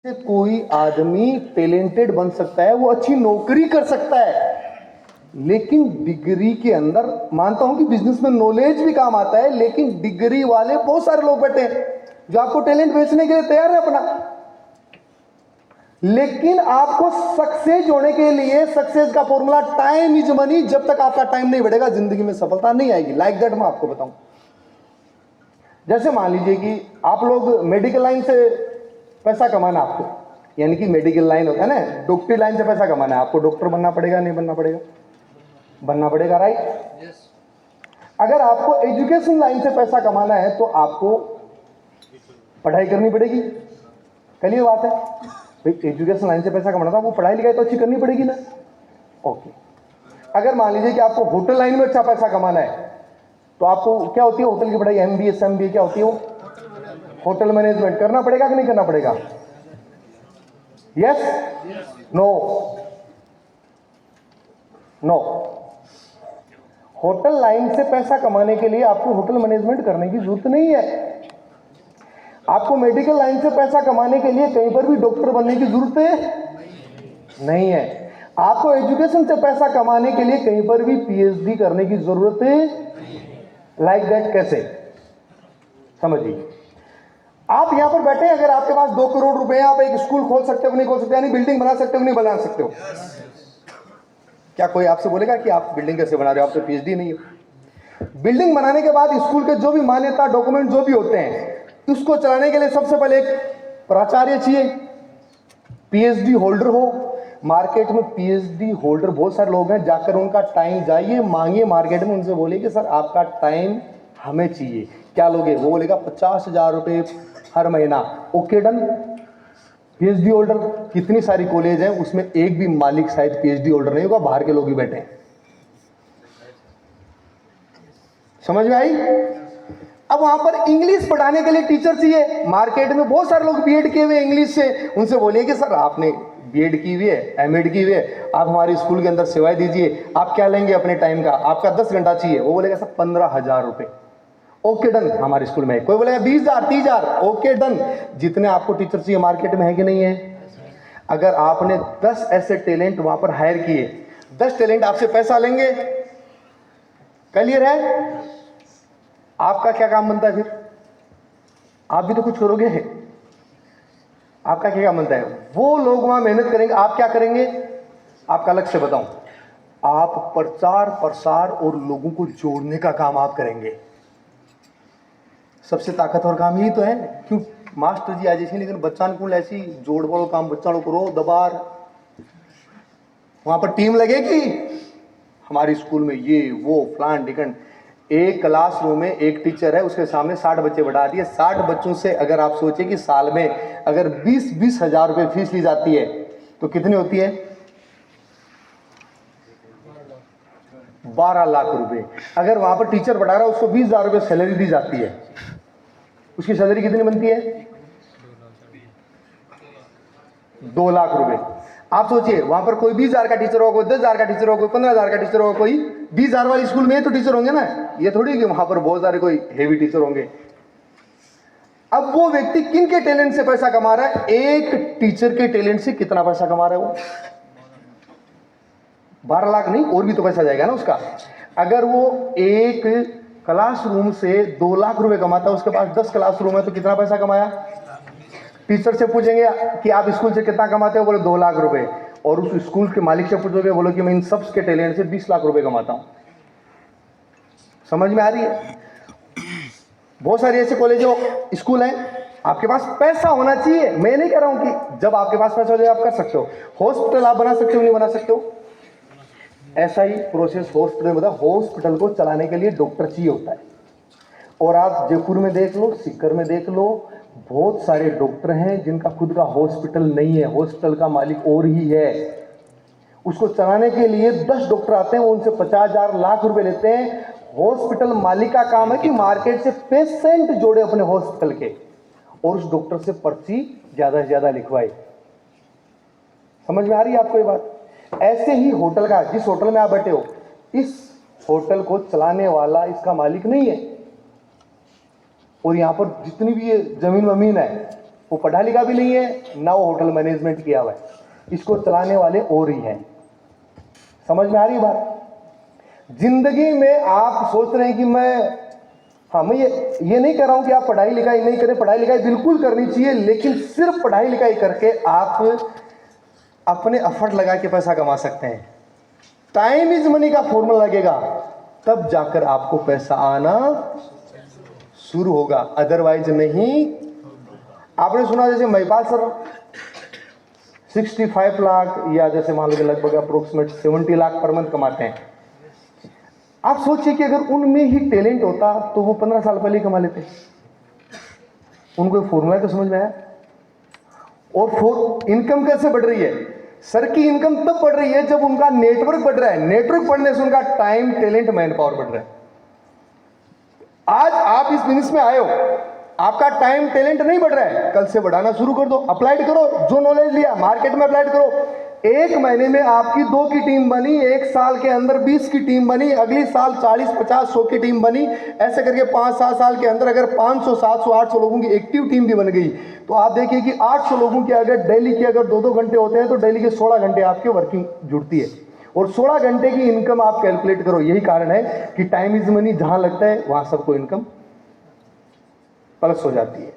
से कोई आदमी टैलेंटेड बन सकता है, वो अच्छी नौकरी कर सकता है, लेकिन डिग्री के अंदर मानता हूं कि बिजनेस में नॉलेज भी काम आता है, लेकिन डिग्री वाले बहुत सारे लोग बैठे हैं जो आपको टैलेंट बेचने के लिए तैयार है अपना। लेकिन आपको सक्सेस होने के लिए सक्सेस का फॉर्मूला टाइम इज मनी। जब तक आपका टाइम नहीं बढ़ेगा जिंदगी में सफलता नहीं आएगी। लाइक दैट मैं आपको बताऊं, जैसे मान लीजिए कि आप लोग मेडिकल लाइन से पैसा कमाना आपको, यानी कि मेडिकल लाइन होता है ना, डॉक्टरी लाइन से पैसा कमाना है आपको। डॉक्टर बनना पड़ेगा नहीं बनना पड़ेगा? बनना पड़ेगा, राइट। अगर आपको एजुकेशन लाइन से पैसा कमाना है तो आपको पढ़ाई करनी पड़ेगी। कल बात है भाई, एजुकेशन लाइन से पैसा कमाना था, आपको पढ़ाई लिखाई तो अच्छी करनी पड़ेगी ना। ओके, अगर मान लीजिए कि आपको होटल लाइन में अच्छा पैसा कमाना है तो आपको क्या होती है होटल की पढ़ाई, MBA MBA क्या होती है वो, होटल मैनेजमेंट करना पड़ेगा कि नहीं करना पड़ेगा? Yes, no, no. Hotel line से पैसा कमाने के लिए आपको होटल मैनेजमेंट करने की जरूरत नहीं है। आपको मेडिकल लाइन से पैसा कमाने के लिए कहीं पर भी डॉक्टर बनने की जरूरत नहीं है। आपको एजुकेशन से पैसा कमाने के लिए कहीं पर भी PhD करने की जरूरत है। लाइक दैट कैसे समझिए? आप यहां पर बैठे हैं, अगर आपके पास 2 करोड़ रुपए हैं, आप एक स्कूल खोल सकते हो नहीं खोल सकते, यानी बिल्डिंग बना सकते हो नहीं बना सकते हो? क्या कोई आपसे बोलेगा कि आप बिल्डिंग कैसे बना रहे हो, आप तो PhD नहीं हो? बिल्डिंग बनाने के बाद स्कूल के जो भी मान्यता डॉक्यूमेंट जो भी होते हैं, उसको चलाने के लिए सबसे पहले एक प्राचार्य चाहिए, PhD होल्डर हो। मार्केट में PhD होल्डर बहुत सारे लोग हैं, जाकर उनका टाइम जाइए मांगिए मार्केट में, उनसे बोलिए कि सर आपका टाइम हमें चाहिए। क्या लोगे? वो बोलेगा 50,000 रुपये हर महीना। Okay done. PhD होल्डर, कितनी सारी कॉलेज हैं उसमें एक भी मालिक शायद PhD होल्डर नहीं होगा, बाहर के लोग ही बैठे हैं। समझ में आई? अब वहां पर इंग्लिश पढ़ाने के लिए टीचर चाहिए। मार्केट में बहुत सारे लोग B.Ed किए हुए इंग्लिश से, उनसे बोलिए कि सर आपने B.Ed की हुई है, M.Ed की हुई है, आप हमारे स्कूल के अंदर सेवाएं दीजिए, आप क्या लेंगे अपने टाइम का? आपका 10 घंटा चाहिए। वो बोलेगा सर 15,000 रुपये। Okay done. हमारे स्कूल में कोई बोलेगा 20,000 30,000। Okay done. जितने आपको टीचर चाहिए मार्केट में है कि नहीं है? अगर आपने 10 ऐसे टैलेंट वहां पर हायर किए, 10 टैलेंट आपसे पैसा लेंगे, क्लियर है? आपका क्या काम बनता है फिर? आप भी तो कुछ करोगे। आपका क्या काम बनता है? वो लोग वहां मेहनत करेंगे, आप क्या करेंगे? आपका लक्ष्य बताऊं, आप प्रचार प्रसार और लोगों को जोड़ने का काम आप करेंगे। सबसे ताकतवर काम यही तो है। क्यों मास्टर जी आज ऐसे, लेकिन बच्चा को ऐसी जोड़ बोड़ काम बच्चा करो दबार, वहां पर टीम लगेगी। हमारे स्कूल में ये वो प्लान डिकन, एक क्लासरूम में एक टीचर है, उसके सामने 60 बच्चे बैठा दिए। 60 बच्चों से अगर आप सोचिए कि साल में अगर 20-20 हजार रुपये फीस ली जाती है तो कितनी होती है? 12 लाख रुपए। अगर वहां पर टीचर बढ़ा रहा है, उसको 20,000 रुपये सैलरी दी जाती है, उसकी सैलरी कितनी बनती है? 2 लाख रुपए। आप सोचिए वहां पर कोई 20,000 का टीचर होगा, कोई 10,000 का टीचर होगा, कोई 15,000 का टीचर होगा, कोई 20,000 वाले स्कूल में तो टीचर होंगे ना। ये थोड़ी कि वहां पर बहुत सारे कोई हेवी टीचर होंगे। अब वो व्यक्ति किन के टैलेंट से पैसा कमा रहा है? एक टीचर के टैलेंट से कितना पैसा कमा रहा है वो? 12 लाख नहीं, और भी तो पैसा जाएगा ना उसका। अगर वो एक क्लासरूम से 2 लाख रुपए कमाता है, उसके पास 10 क्लासरूम है, तो कितना पैसा कमाया? टीचर से पूछेंगे कि आप स्कूल से कितना कमाते हो, बोले 2 लाख रुपए। और उस स्कूल के मालिक से पूछोगे, बोलो कि मैं इन सब के टैलेंट से 20 लाख रुपए कमाता हूं। समझ में आ रही है? बहुत सारे ऐसे कॉलेज स्कूल हैं, आपके पास पैसा होना चाहिए। मैं नहीं कह रहा हूं कि जब आपके पास पैसा हो जाए आप कर सकते हो। हॉस्पिटल आप बना सकते हो नहीं बना सकते हो? ऐसा ही प्रोसेस हॉस्पिटल में, हॉस्पिटल को चलाने के लिए डॉक्टर चाहिए होता है। और आप जयपुर में देख लो, सीकर में देख लो, बहुत सारे डॉक्टर हैं जिनका खुद का हॉस्पिटल नहीं है, हॉस्पिटल का मालिक और ही है। उसको चलाने के लिए 10 डॉक्टर आते हैं, वो उनसे 50,000 लाख रुपए लेते हैं। हॉस्पिटल मालिक का काम है कि मार्केट से पेशेंट जोड़े अपने हॉस्पिटल के, और उस डॉक्टर से पर्ची ज्यादा से ज्यादा लिखवाए। समझ में आ रही है आपको ये बात? ऐसे ही होटल का, जिस होटल में आप बैठे हो, इस होटल को चलाने वाला इसका मालिक नहीं है। और यहां पर जितनी भी ये जमीन वमीन है, वो पढ़ा लिखा भी नहीं है, ना वो होटल मैनेजमेंट किया हुआ है, इसको चलाने वाले और ही हैं। समझ में आ रही बात? जिंदगी में आप सोच रहे हैं कि मैं ये नहीं कर रहा हूं कि आप पढ़ाई लिखाई नहीं करें, पढ़ाई लिखाई बिल्कुल करनी चाहिए, लेकिन सिर्फ पढ़ाई लिखाई करके आप अपने एफर्ट लगा के पैसा कमा सकते हैं। टाइम इज मनी का फॉर्मूला लगेगा, तब जाकर आपको पैसा आना शुरू होगा, अदरवाइज नहीं। आपने सुना जैसे महिपाल सर 65 लाख या जैसे मान लो लगभग अप्रोक्सीमेट 70 लाख पर मंथ कमाते हैं। आप सोचिए कि अगर उनमें ही टैलेंट होता तो वो 15 साल पहले ही कमा लेते। उनको फॉर्मूला तो समझ में आया। और इनकम कैसे बढ़ रही है? सर की इनकम तब बढ़ रही है जब उनका नेटवर्क बढ़ रहा है। नेटवर्क बढ़ने से उनका टाइम, टैलेंट, मैन पावर बढ़ रहा है। आज आप इस बिजनेस में आए हो, आपका टाइम टैलेंट नहीं बढ़ रहा है, कल से बढ़ाना शुरू कर दो, अप्लाइड करो, जो नॉलेज लिया मार्केट में अप्लाइड करो। एक महीने में आपकी 2 की टीम बनी, एक साल के अंदर 20 की टीम बनी, अगली साल 40, 50, 100 की टीम बनी, ऐसे करके 5-7 साल के अंदर अगर 500, 700, 800 लोगों की एक्टिव टीम भी बन गई, तो आप देखिए कि 800 लोगों के अगर डेली के अगर 2-2 घंटे होते हैं तो डेली के 16 घंटे आपके वर्किंग जुड़ती है, और 16 घंटे की इनकम आप कैलकुलेट करो। यही कारण है कि टाइम इज मनी जहां लगता है वहां सबको इनकम प्लस हो जाती है।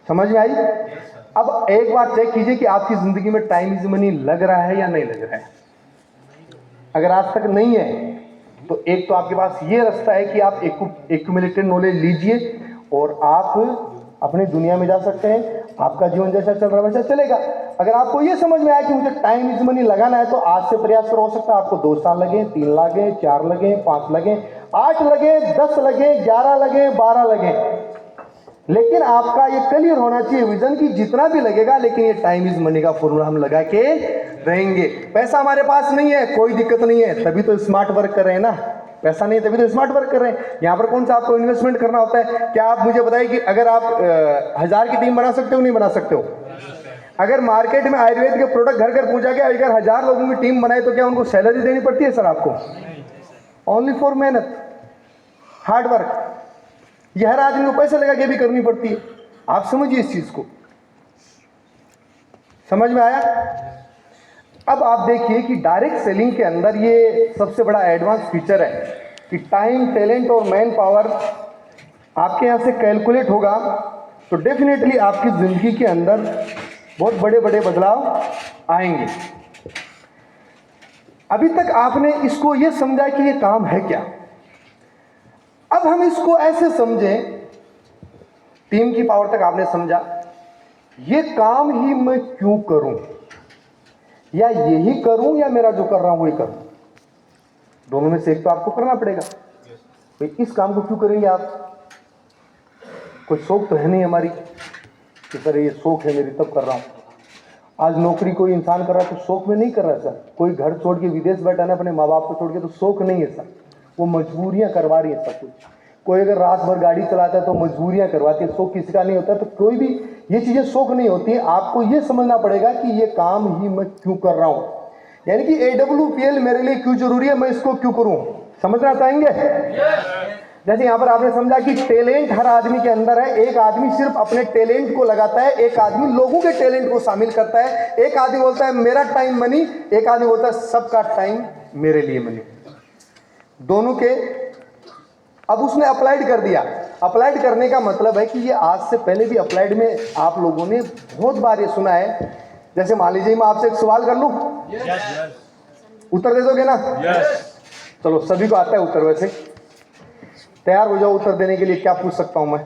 समझ में आई? अब एक बार चेक कीजिए कि आपकी जिंदगी में टाइम इज मनी लग रहा है या नहीं लग रहा है। अगर आज तक नहीं है तो एक तो आपके पास ये रास्ता है कि आप एक्यूमुलेटेड नॉलेज लीजिए और आप अपनी दुनिया में जा सकते हैं। आपका जीवन जैसा चल रहा है वैसा चलेगा। अगर आपको ये समझ में आया कि मुझे टाइम इज मनी लगाना है तो आज से प्रयास करो। हो सकता है आपको 2 साल लगे, 3 लगे, 4 लगे, 5 लगे, 8 लगे, 10 लगे, 11 लगे, 12 लगे, लेकिन आपका ये क्लियर होना चाहिए विजन की जितना भी लगेगा, लेकिन ये टाइम इज मनी का फॉर्मूला हम लगा के रहेंगे। पैसा हमारे पास नहीं है, कोई दिक्कत नहीं है, तभी तो स्मार्ट वर्क कर रहे हैं ना। पैसा नहीं है तभी तो स्मार्ट वर्क कर रहे हैं। यहाँ पर कौन सा आपको इन्वेस्टमेंट करना होता है? क्या आप मुझे बताइए कि अगर आप 1000 की टीम बना सकते हो, नहीं बना सकते हो? अगर मार्केट में आयुर्वेद के प्रोडक्ट घर घर पहुंचा के अगर 1000 लोगों की टीम बनाए तो क्या उनको सैलरी देनी पड़ती है सर आपको? ओनली फॉर मेहनत, हार्ड वर्क। यह हर आदमी को पैसे लगा के भी करनी पड़ती है। आप समझिए इस चीज को। समझ में आया? अब आप देखिए कि डायरेक्ट सेलिंग के अंदर ये सबसे बड़ा एडवांस फीचर है कि टाइम, टैलेंट और मैन पावर आपके यहां से कैलकुलेट होगा तो डेफिनेटली आपकी जिंदगी के अंदर बहुत बड़े बड़े बदलाव आएंगे। अभी तक आपने इसको ये समझा कि ये काम है क्या। अब हम इसको ऐसे समझें, टीम की पावर तक आपने समझा, ये काम ही मैं क्यों करूं, या यही करूं या मेरा जो कर रहा हूं वही करूं। दोनों में से एक तो आपको करना पड़ेगा। भाई इस काम को क्यों करेंगे आप? कोई शौक तो है नहीं हमारी कि सर ये शौक है मेरी तब कर रहा हूं। आज नौकरी कोई इंसान कर रहा है तो शौक में नहीं कर रहा है सर। कोई घर छोड़ के विदेश बैठा ना अपने माँ बाप को छोड़ के तो शौक नहीं है सर, वो मजबूरियां करवा रही है सब कुछ। कोई अगर रात भर गाड़ी चलाता है तो मजबूरियां करवाती है, शौक किसी का नहीं होता। तो कोई भी ये चीजें शौक नहीं होती है। आपको ये समझना पड़ेगा कि ये काम ही मैं क्यों कर रहा हूं, यानी कि AWPL मेरे लिए क्यों जरूरी है, मैं इसको क्यों करूं। समझना चाहेंगे? जैसे यहां पर आपने समझा कि टैलेंट हर आदमी के अंदर है। एक आदमी सिर्फ अपने टैलेंट को लगाता है, एक आदमी लोगों के टैलेंट को शामिल करता है। एक आदमी बोलता है मेरा टाइम मनी, एक आदमी बोलता है सबका टाइम मेरे लिए मनी। दोनों के अब उसने अप्लाइड कर दिया। अप्लाइड करने का मतलब है कि ये आज से पहले भी अप्लाइड में आप लोगों ने बहुत बार ये सुना है। जैसे मान लीजिए मैं आपसे एक सवाल कर लूं, उत्तर दे दोगे ना? चलो, सभी को आता है उत्तर। वैसे तैयार हो जाओ उत्तर देने के लिए। क्या पूछ सकता हूं मैं?